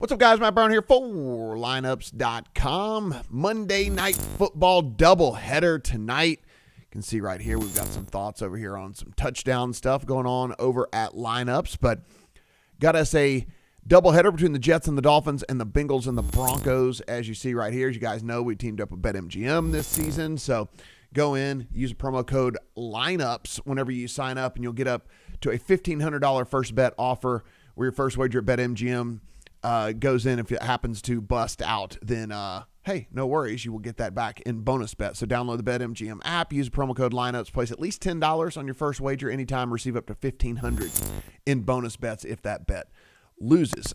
What's up, guys? Matt Brown here for lineups.com. Monday Night Football doubleheader tonight. You can see right here we've got some thoughts over here on some touchdown stuff going on over at lineups, but got us a doubleheader between the Jets and the Dolphins and the Bengals and the Broncos. As you see right here, as you guys know, we teamed up with BetMGM this season, so go in, use a promo code lineups whenever you sign up, and you'll get up to a $1,500 first bet offer where your first wager at BetMGM goes in. If it happens to bust out, then hey, no worries, you will get that back in bonus bet. So download the BetMGM app, use promo code lineups, place at least $10 on your first wager anytime, receive up to $1,500 in bonus bets if that bet loses.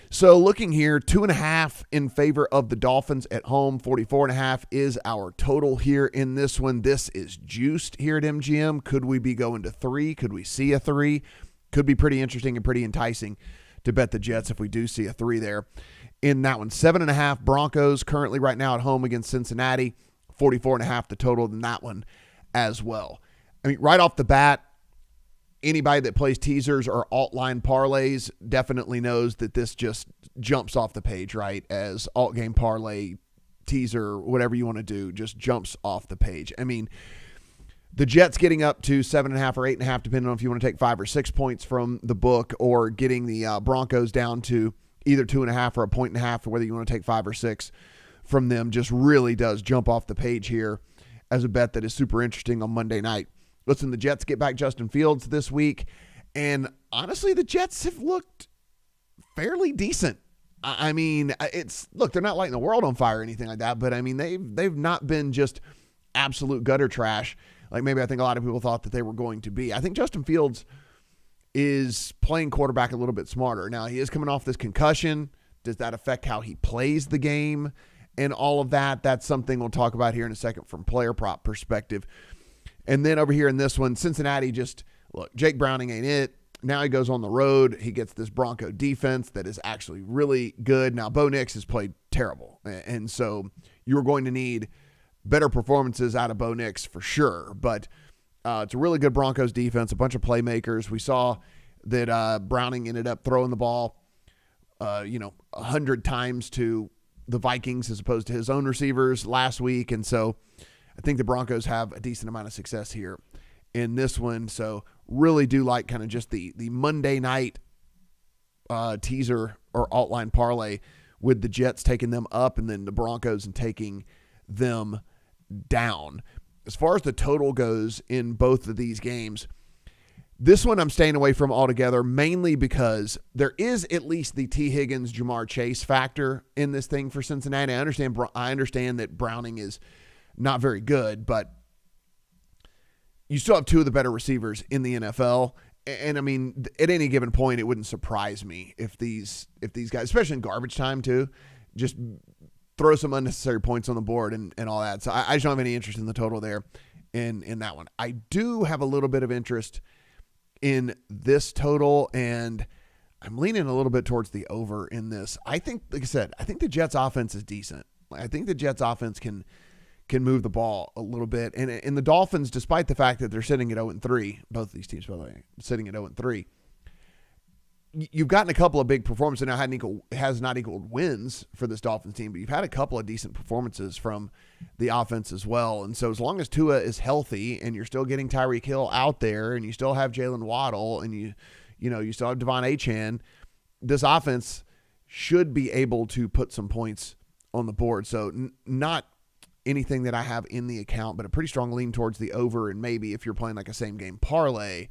So looking here, 2.5 in favor of the Dolphins at home. 44.5 is our total here in this one. This is juiced here at MGM. Could we be going to 3? Could we see a 3? Could be pretty interesting and pretty enticing to bet the Jets if we do see a 3 there in that one. 7.5 Broncos currently right now at home against Cincinnati. 44.5 the total in that one as well. I mean, right off the bat, anybody that plays teasers or alt line parlays definitely knows that this just jumps off the page, right? As alt game parlay, teaser, whatever you want to do, just jumps off the page. I mean, the Jets getting up to 7.5 or 8.5, depending on if you want to take 5 or 6 points from the book, or getting the Broncos down to either 2.5 or a 1.5, or whether you want to take 5 or 6 from them, just really does jump off the page here as a bet that is super interesting on Monday night. Listen, the Jets get back Justin Fields this week, and honestly, the Jets have looked fairly decent. I mean, they're not lighting the world on fire or anything like that, but I mean, they've not been just absolute gutter trash like maybe I think a lot of people thought that they were going to be. I think Justin Fields is playing quarterback a little bit smarter. Now, he is coming off this concussion. Does that affect how he plays the game and all of that? That's something we'll talk about here in a second from player prop perspective. And then over here in this one, Cincinnati look, Jake Browning ain't it. Now he goes on the road. He gets this Bronco defense that is actually really good. Now, Bo Nix has played terrible. And so you're going to need better performances out of Bo Nix for sure. But it's a really good Broncos defense, a bunch of playmakers. We saw that Browning ended up throwing the ball, 100 times to the Vikings as opposed to his own receivers last week. And so I think the Broncos have a decent amount of success here in this one. So really do like kind of just the Monday night teaser or alt line parlay with the Jets taking them up and then the Broncos and taking them down. As far as the total goes in both of these games, this one I'm staying away from altogether, mainly because there is at least the T. Higgins, Jamar Chase factor in this thing for Cincinnati. I understand that Browning is not very good, but you still have two of the better receivers in the NFL. And I mean, at any given point, it wouldn't surprise me if these guys, especially in garbage time too, just throw some unnecessary points on the board and all that. So I just don't have any interest in the total there in that one. I do have a little bit of interest in this total, and I'm leaning a little bit towards the over in this. I think, like I said, I think the Jets offense is decent. I think the Jets offense can move the ball a little bit. And the Dolphins, despite the fact that they're sitting at 0-3, both of these teams, by the way, sitting at 0-3, you've gotten a couple of big performances. Now, has not equaled wins for this Dolphins team, but you've had a couple of decent performances from the offense as well. And so as long as Tua is healthy and you're still getting Tyreek Hill out there and you still have Jalen Waddle and you still have Devon Achane, this offense should be able to put some points on the board. So not anything that I have in the account, but a pretty strong lean towards the over. And maybe if you're playing like a same game parlay,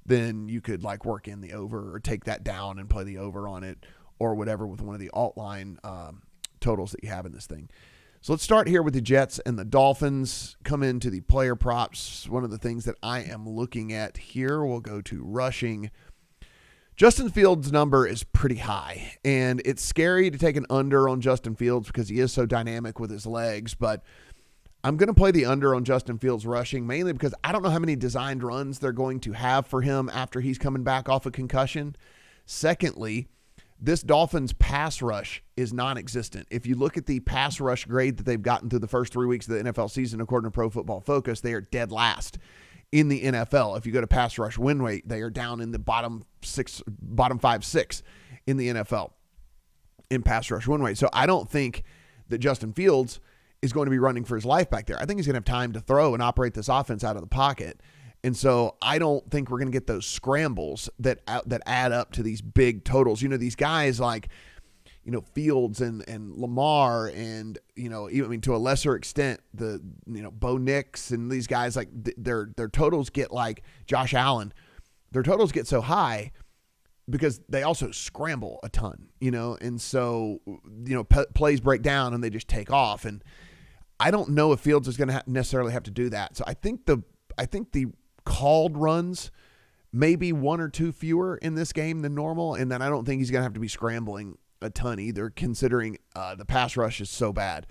then you could like work in the over or take that down and play the over on it or whatever with one of the alt line totals that you have in this thing. So let's start here with the Jets and the Dolphins. Come into the player props. One of the things that I am looking at here, we'll go to rushing. Justin Fields' number is pretty high, and it's scary to take an under on Justin Fields because he is so dynamic with his legs, but I'm going to play the under on Justin Fields rushing, mainly because I don't know how many designed runs they're going to have for him after he's coming back off a concussion. Secondly, this Dolphins pass rush is non-existent. If you look at the pass rush grade that they've gotten through the first 3 weeks of the NFL season, according to Pro Football Focus, they are dead last in the NFL. If you go to pass rush win rate, they are down in the bottom 5, 6 in the NFL. in pass rush one way. So I don't think that Justin Fields is going to be running for his life back there. I think he's going to have time to throw and operate this offense out of the pocket. And so I don't think we're going to get those scrambles that add up to these big totals. These guys like, Fields and Lamar and, even to a lesser extent, the, Bo Nix and these guys, like their totals get like Josh Allen. Their totals get so high because they also scramble a ton, and so, plays break down and they just take off. And I don't know if Fields is going to necessarily have to do that. So I think the called runs maybe one or two fewer in this game than normal. And then I don't think he's going to have to be scrambling a ton either, considering the pass rush is so bad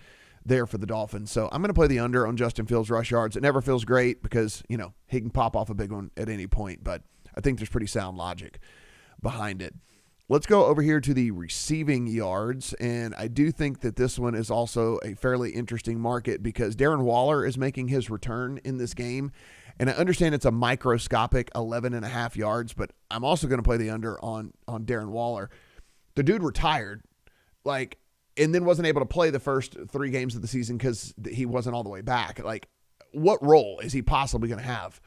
there for the Dolphins. So I'm going to play the under on Justin Fields rush yards. It never feels great because, he can pop off a big one at any point, but I think there's pretty sound logic behind it. Let's go over here to the receiving yards, and I do think that this one is also a fairly interesting market because Darren Waller is making his return in this game, and I understand it's a microscopic 11.5 yards, but I'm also going to play the under on Darren Waller. The dude retired, and then wasn't able to play the first 3 games of the season because he wasn't all the way back. What role is he possibly going to have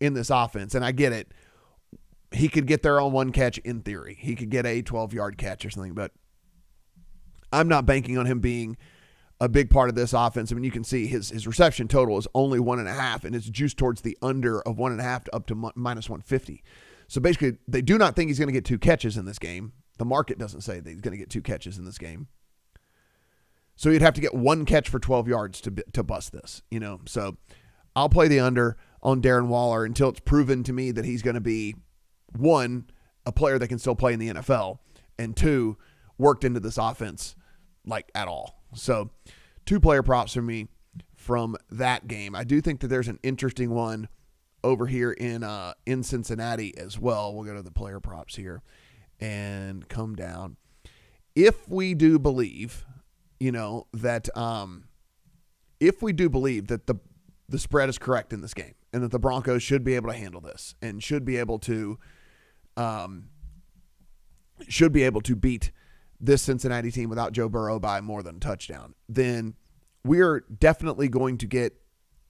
in this offense? And I get it. He could get there on one catch in theory. He could get a 12-yard catch or something, but I'm not banking on him being a big part of this offense. I mean, you can see his reception total is only 1.5, and it's juiced towards the under of 1.5 to up to minus 150. So basically, they do not think he's going to get 2 catches in this game. The market doesn't say that he's going to get 2 catches in this game. So you'd have to get 1 catch for 12 yards to bust this, So I'll play the under on Darren Waller until it's proven to me that he's going to be, 1, a player that can still play in the NFL, and 2, worked into this offense at all. So 2 player props for me from that game. I do think that there's an interesting one over here in Cincinnati as well. We'll go to the player props here and come down. If we do believe, that if we do believe that the spread is correct in this game and that the Broncos should be able to handle this and should be able to beat this Cincinnati team without Joe Burrow by more than a touchdown, then we're definitely going to get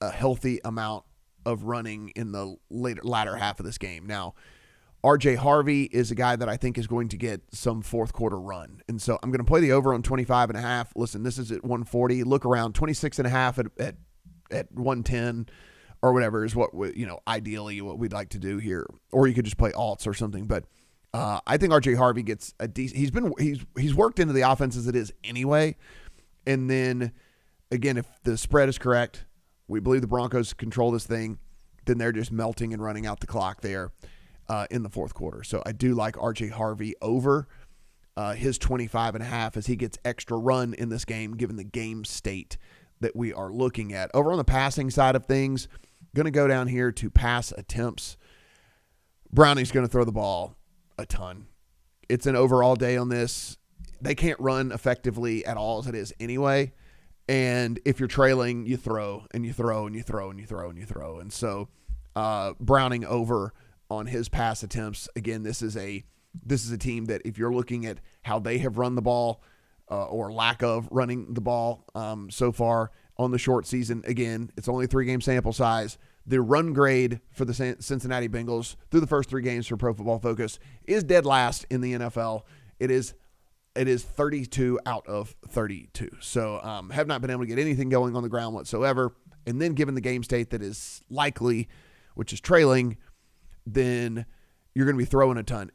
a healthy amount of running in the latter half of this game. Now, RJ Harvey is a guy that I think is going to get some fourth quarter run. And so I'm going to play the over on 25.5. Listen, this is at 140. Look around 26.5 at 110 or whatever is what, ideally what we'd like to do here. Or you could just play alts or something. But I think RJ Harvey gets a decent, he's worked into the offense as it is anyway. And then again, if the spread is correct, we believe the Broncos control this thing, then they're just melting and running out the clock there in the fourth quarter. So I do like RJ Harvey over his 25.5 as he gets extra run in this game, given the game state that we are looking at. Over on the passing side of things, going to go down here to pass attempts. Browning's going to throw the ball a ton. It's an overall day on this. They can't run effectively at all as it is anyway. And if you're trailing, you throw and you throw and you throw and you throw and you throw. And so Browning over on his pass attempts. Again, this is a team that if you're looking at how they have run the ball or lack of running the ball so far on the short season, again, it's only a 3-game sample size. The run grade for the Cincinnati Bengals through the first 3 games for Pro Football Focus is dead last in the NFL. It is 32 out of 32. So have not been able to get anything going on the ground whatsoever. And then given the game state that is likely, which is trailing, then you're going to be throwing a ton.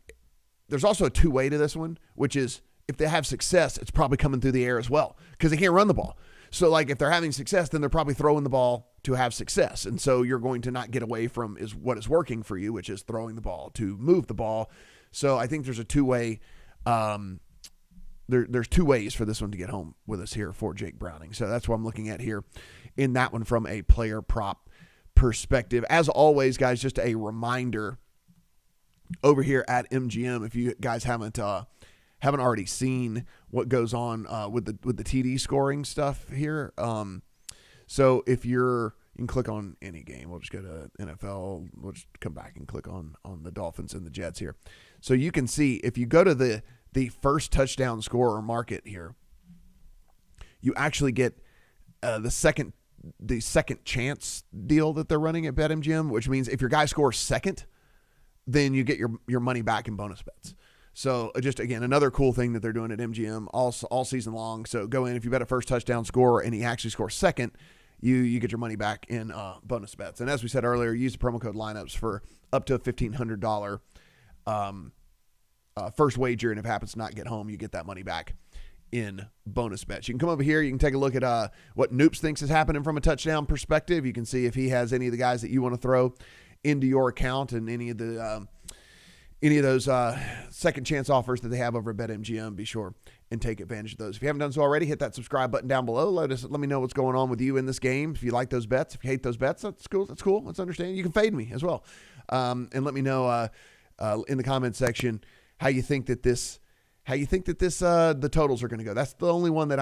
There's also a 2-way to this one, which is if they have success, it's probably coming through the air as well because they can't run the ball. So if they're having success, then they're probably throwing the ball to have success. And so you're going to not get away from what is working for you, which is throwing the ball to move the ball. So I think there's a 2-way There's 2 ways for this one to get home with us here for Jake Browning. So that's what I'm looking at here in that one from a player prop perspective. As always, guys, just a reminder over here at MGM, if you guys haven't already seen what goes on with the TD scoring stuff here. So if you can click on any game. We'll just go to NFL. We'll just come back and click on the Dolphins and the Jets here. So you can see if you go to the the first touchdown scorer market here, you actually get the second chance deal that they're running at BetMGM, which means if your guy scores second, then you get your money back in bonus bets. So just, again, another cool thing that they're doing at MGM all season long. So go in, if you bet a first touchdown score and he actually scores second, you get your money back in bonus bets. And as we said earlier, use the promo code lineups for up to a $1,500 first wager. And if it happens to not get home, you get that money back in bonus bets. You can come over here. You can take a look at what Noops thinks is happening from a touchdown perspective. You can see if he has any of the guys that you want to throw into your account and any of those second chance offers that they have over at BetMGM. Be sure and take advantage of those. If you haven't done so already, hit that subscribe button down below. Let me know what's going on with you in this game. If you like those bets, if you hate those bets, that's cool. That's cool. Let's understand. You can fade me as well. And let me know in the comment section how you think that the totals are going to go. That's the only one that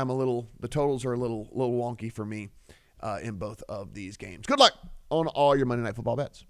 the totals are a little wonky for me in both of these games. Good luck on all your Monday Night Football bets.